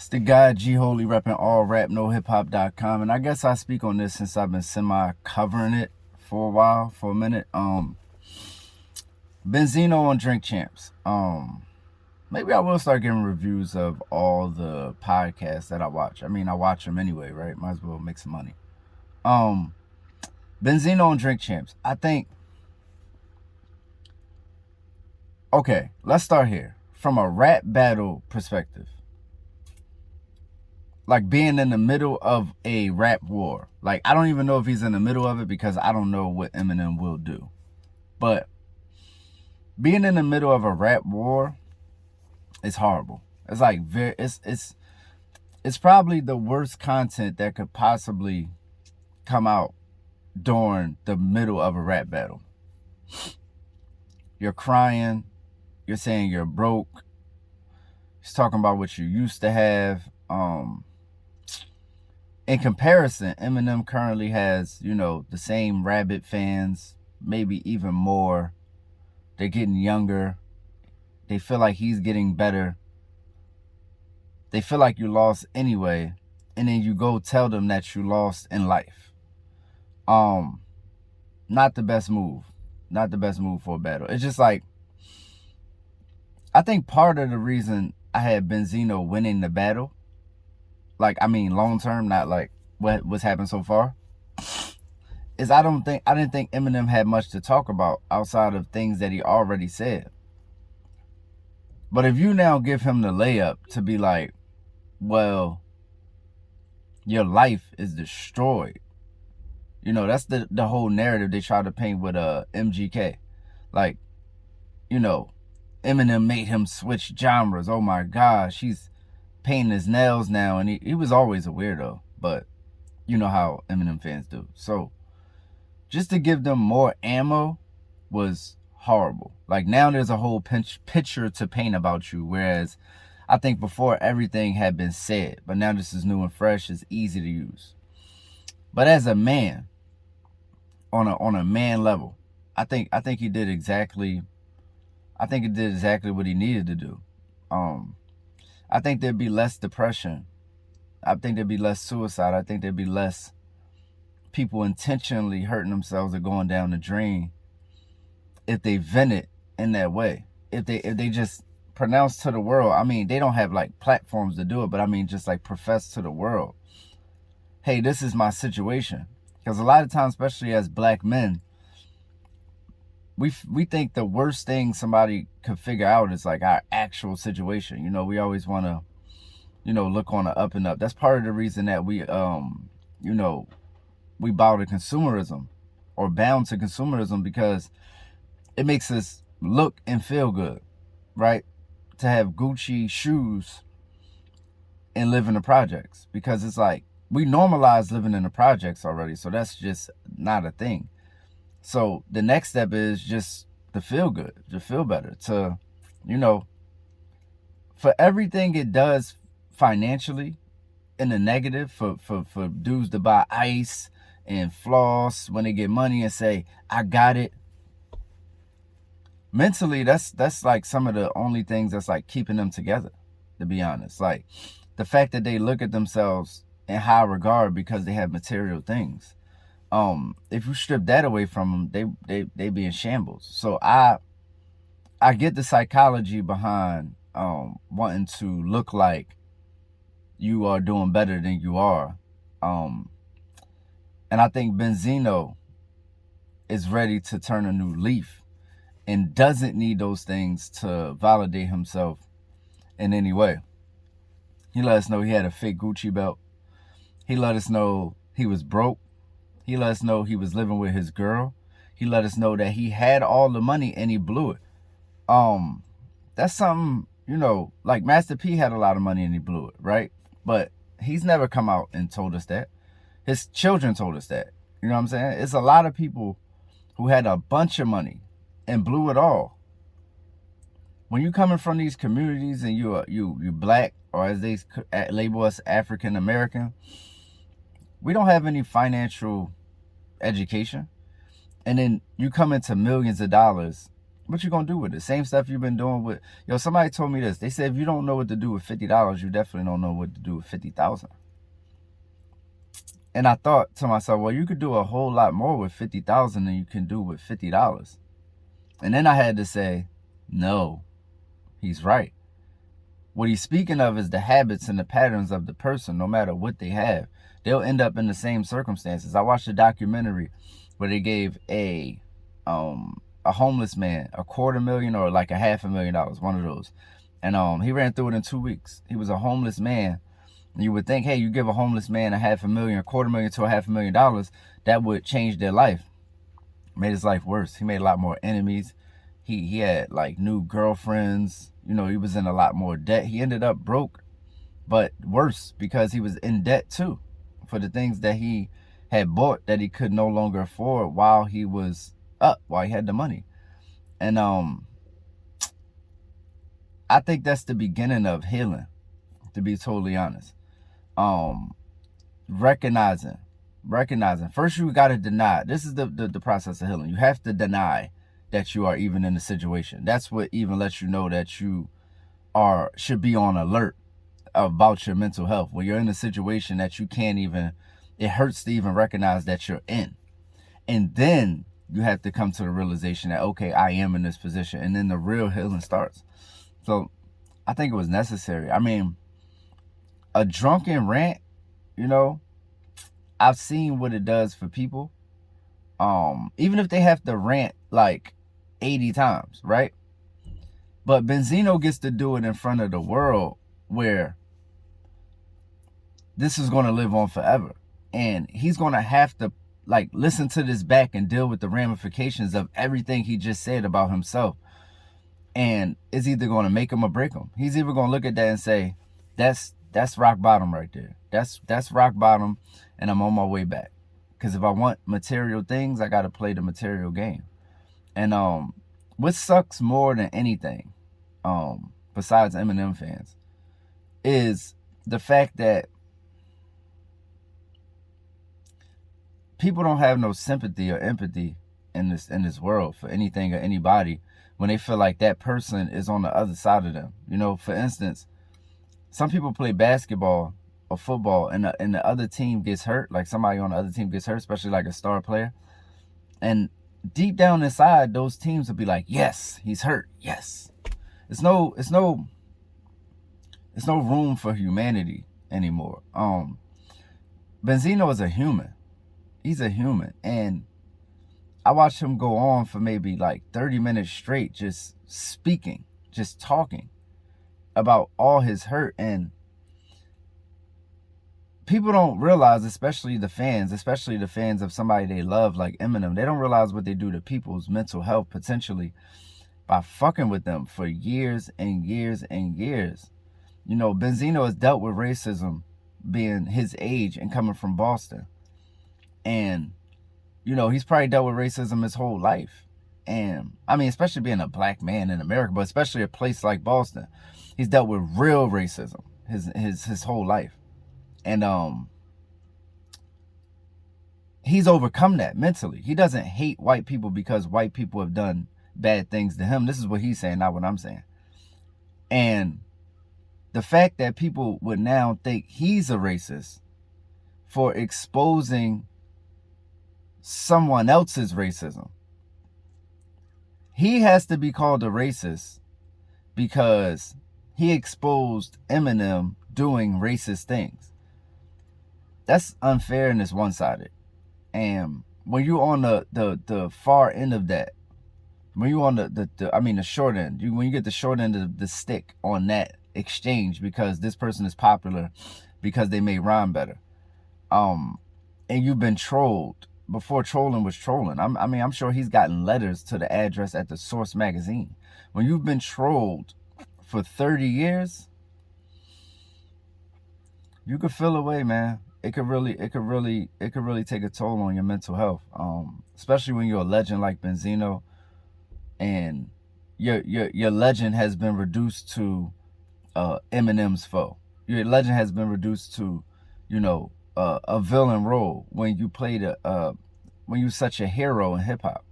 It's the guy G Holy repping all rap, no hip hop.com. And I guess I speak on this since I've been semi covering it for a while, for a minute. Benzino on Drink Champs. Maybe I will start giving reviews of all the podcasts that I watch. I mean, I watch them anyway, right? Might as well make some money. Benzino on Drink Champs. I think, okay, let's start here. From a rap battle perspective, like being in the middle of a rap war. Like, I don't even know if he's in the middle of it because I don't know what Eminem will do. But being in the middle of a rap war is horrible. It's like it's probably the worst content that could possibly come out during the middle of a rap battle. You're crying. You're saying you're broke. He's talking about what you used to have. In comparison, Eminem currently has, the same rabid fans, maybe even more. They're getting younger. They feel like he's getting better. They feel like you lost anyway, and then you go tell them that you lost in life. Not the best move. Not the best move for a battle. It's just like, I think part of the reason I had Benzino winning the battle, like, I mean, long term, not like what's happened so far, is I didn't think Eminem had much to talk about outside of things that he already said. But if you now give him the layup to be like, well, your life is destroyed. That's the whole narrative they try to paint with MGK. Like, Eminem made him switch genres. Oh my gosh, he's painting his nails now. And he was always a weirdo, but you know how Eminem fans do. So just to give them more ammo was horrible. Like, now there's a whole picture to paint about you, whereas I think before everything had been said, but now this is new and fresh. It's easy to use. But as a man, on a man level, I think he did exactly. I think he did exactly what he needed to do. I think there'd be less depression. I think there'd be less suicide. I think there'd be less people intentionally hurting themselves or going down the drain if they vented in that way. If they just pronounce to the world. I mean, they don't have like platforms to do it, but I mean, just like profess to the world, hey, this is my situation. Because a lot of times, especially as black men, we think the worst thing somebody could figure out is like our actual situation. We always want to, look on the up and up. That's part of the reason that we bow to consumerism, or bound to consumerism, because it makes us look and feel good, right? To have Gucci shoes and live in the projects, because it's like we normalize living in the projects already, so that's just not a thing. So the next step is just to feel good, to feel better, to, for everything it does financially in the negative, for dudes to buy ice and floss when they get money and say, I got it. Mentally, that's like some of the only things that's like keeping them together, to be honest. Like the fact that they look at themselves in high regard because they have material things. If you strip that away from them, they be in shambles. So I get the psychology behind wanting to look like you are doing better than you are. And I think Benzino is ready to turn a new leaf and doesn't need those things to validate himself in any way. He let us know he had a fake Gucci belt. He let us know he was broke. He let us know he was living with his girl. He let us know that he had all the money and he blew it. That's something, like Master P had a lot of money and he blew it, right? But he's never come out and told us that. His children told us that. You know what I'm saying? It's a lot of people who had a bunch of money and blew it all. When you coming from these communities and you black, or as they label us, African American, we don't have any financial education. And then you come into millions of dollars What you gonna do with it? Same stuff you've been doing with, yo, somebody told me this. They said if you don't know what to do with $50, you definitely don't know what to do with 50,000. And I thought to myself, well, you could do a whole lot more with 50,000 than you can do with $50. And then I had to say, no, he's right. What he's speaking of is the habits and the patterns of the person. No matter what they have, they'll end up in the same circumstances. I watched a documentary where they gave a homeless man $250,000 or like $500,000, one of those. And he ran through it in 2 weeks. He was a homeless man. You would think, hey, you give a homeless man $500,000, $250,000 to $500,000, that would change their life. Made his life worse. He made a lot more enemies. He had like new girlfriends. You know, he was in a lot more debt. He ended up broke, but worse because he was in debt too for the things that he had bought that he could no longer afford while he was up, while he had the money. And I think that's the beginning of healing, to be totally honest. Recognizing. First, you got to deny. This is the process of healing. You have to deny that you are even in the situation. That's what even lets you know that you should be on alert about your mental health. When you're in a situation that you can't even, it hurts to even recognize that you're in. And then you have to come to the realization that, okay, I am in this position. And then the real healing starts. So I think it was necessary. I mean, a drunken rant, you know, I've seen what it does for people. Even if they have to rant like 80 times, right? But Benzino gets to do it in front of the world, where this is going to live on forever. And he's going to have to like listen to this back and deal with the ramifications of everything he just said about himself. And it's either going to make him or break him. He's either going to look at that and say, that's rock bottom right there. That's rock bottom, and I'm on my way back. Because if I want material things, I got to play the material game. And what sucks more than anything, besides Eminem fans, is the fact that people don't have no sympathy or empathy in this world for anything or anybody when they feel like that person is on the other side of them. You know, for instance, some people play basketball or football and the other team gets hurt, like somebody on the other team gets hurt, especially like a star player. And deep down inside, those teams will be like, yes, he's hurt. Yes. It's no room for humanity anymore. Benzino is a human. He's a human. And I watched him go on for maybe like 30 minutes straight, just speaking, just talking about all his hurt. And people don't realize, especially the fans of somebody they love like Eminem, they don't realize what they do to people's mental health potentially by fucking with them for years and years and years. You know, Benzino has dealt with racism being his age and coming from Boston. And, you know, he's probably dealt with racism his whole life. And, I mean, especially being a black man in America, but especially a place like Boston, he's dealt with real racism his whole life. And he's overcome that mentally. He doesn't hate white people because white people have done bad things to him. This is what he's saying, not what I'm saying. And the fact that people would now think he's a racist for exposing someone else's racism. He has to be called a racist because he exposed Eminem doing racist things. That's unfair and it's one-sided. And when you're on the far end of that, when you're on the short end, when you get the short end of the stick on that exchange because this person is popular because they may rhyme better, and you've been trolled before trolling was trolling. I'm sure he's gotten letters to the address at the Source magazine. When you've been trolled for 30 years, you could feel away, man. It could really take a toll on your mental health. Especially when you're a legend like Benzino, and your legend has been reduced to Eminem's foe. Your legend has been reduced to, you know, a villain role when you played when you're such a hero in hip hop.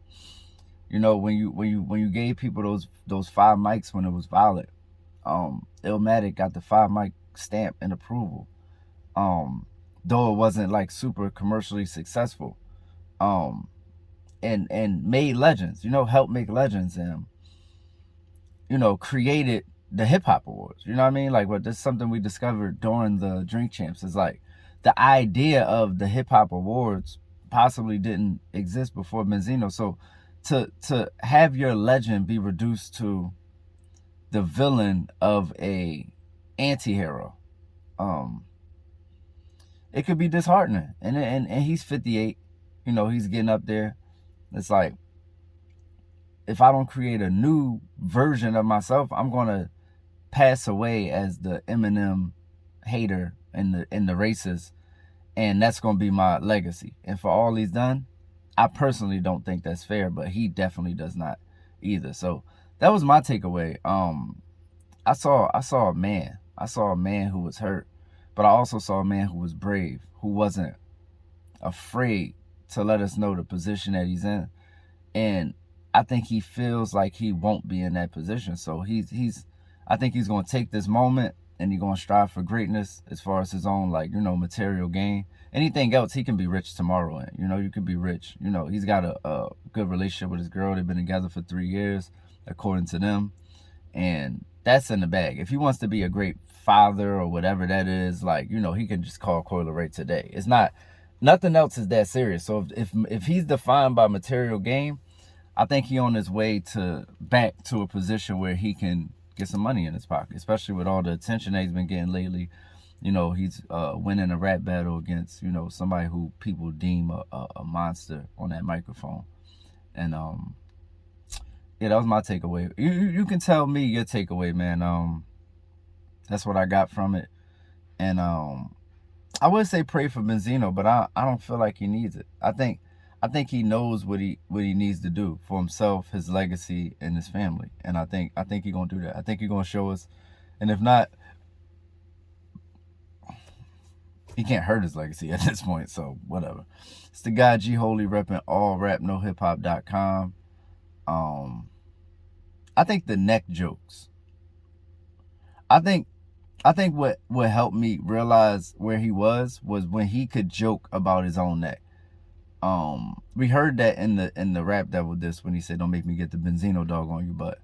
You know, when you gave people those 5 mics when it was valid, Illmatic got the 5 mic stamp and approval. Though it wasn't like super commercially successful. And made legends, helped make legends, and created the hip hop awards. You know what I mean? Like, what this is something we discovered during the Drink Champs, is like the idea of the hip hop awards possibly didn't exist before Benzino. So to have your legend be reduced to the villain of a anti-hero, it could be disheartening. And he's 58, he's getting up there. It's like, if I don't create a new version of myself, I'm gonna pass away as the Eminem hater and the racist, and that's gonna be my legacy. And for all he's done, I personally don't think that's fair, but he definitely does not either. So that was my takeaway. I saw a man. I saw a man who was hurt, but I also saw a man who was brave, who wasn't afraid to let us know the position that he's in. And I think he feels like he won't be in that position. So I think he's going to take this moment, and he's going to strive for greatness as far as his own, like, material gain. Anything else, he can be rich tomorrow. And, you could be rich. He's got a good relationship with his girl. They've been together for 3 years, according to them. And that's in the bag. If he wants to be a great father or whatever that is, like, he can just call Coi Leray today. It's not, nothing else is that serious. So if he's defined by material gain, I think he on his way back to a position where he can get some money in his pocket, especially with all the attention that he's been getting lately. He's winning a rap battle against, somebody who people deem a monster on that microphone. And yeah, that was my takeaway. You can tell me your takeaway, man. That's what I got from it. And I would say pray for Benzino, but I don't feel like he needs it. I think he knows what he needs to do for himself, his legacy, and his family. And I think he's gonna do that. I think he's gonna show us. And if not, he can't hurt his legacy at this point. So whatever. It's the guy G Holy, repping allrapnohiphop.com. I think the neck jokes. I think what helped me realize where he was when he could joke about his own neck. We heard that in the rap Devil Diss when he said, "Don't make me get the Benzino dog on you," but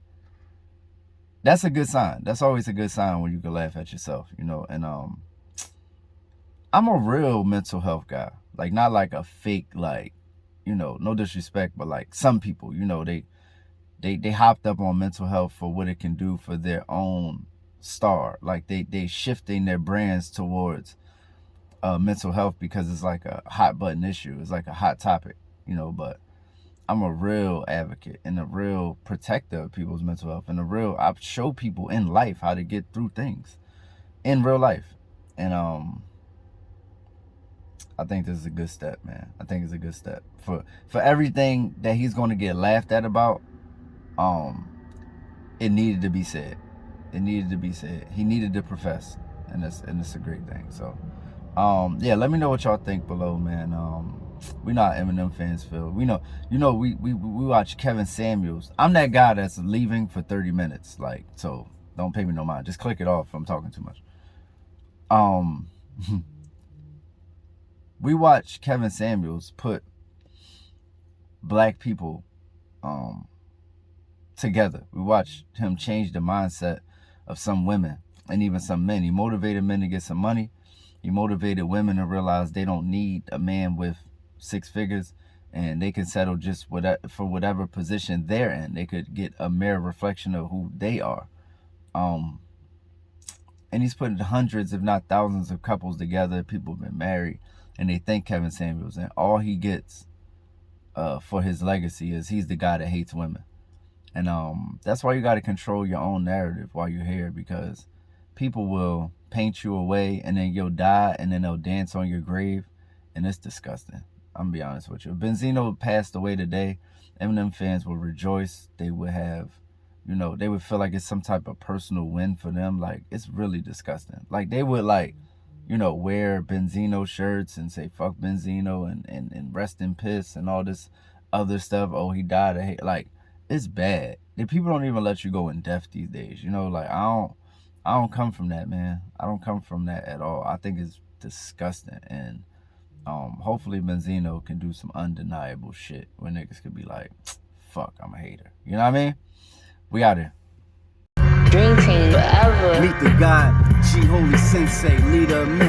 that's a good sign. That's always a good sign when you can laugh at yourself, And I'm a real mental health guy, like not like a fake, like, no disrespect, but like some people, they hopped up on mental health for what it can do for their own star. Like they shifting their brands towards mental health because it's like a hot button issue. It's like a hot topic, but I'm a real advocate and a real protector of people's mental health, and I show people in life how to get through things in real life. And I think this is a good step, man. I think it's a good step for everything that he's going to get laughed at about. It needed to be said. It needed to be said. He needed to profess, and it's a great thing. So, yeah, let me know what y'all think below, man. We're not Eminem fans, Phil. We watch Kevin Samuels. I'm that guy that's leaving for 30 minutes, like, so don't pay me no mind. Just click it off if I'm talking too much. We watch Kevin Samuels put black people together. We watched him change the mindset of some women and even some men. He motivated men to get some money. He motivated women to realize they don't need a man with 6 figures, and they can settle just for whatever position they're in. They could get a mere reflection of who they are. And he's putting hundreds, if not thousands, of couples together. People have been married, and they thank Kevin Samuels. And all he gets for his legacy is he's the guy that hates women. And that's why you got to control your own narrative while you're here, because people will paint you away, and then you'll die, and then they'll dance on your grave, and it's disgusting. I'm gonna be honest with you. If Benzino passed away today, Eminem fans would rejoice. They would have, they would feel like it's some type of personal win for them. Like, it's really disgusting. Like, they would, like, wear Benzino shirts and say fuck Benzino and rest in piss and all this other stuff. Oh, he died. Like, it's bad. The people don't even let you go in depth these days. You know, like I don't come from that, man. I don't come from that at all. I think it's disgusting. And hopefully Benzino can do some undeniable shit where niggas could be like, fuck, I'm a hater. You know what I mean? We out here. Dream team forever. Meet the God, G Holy Sensei, leader of men.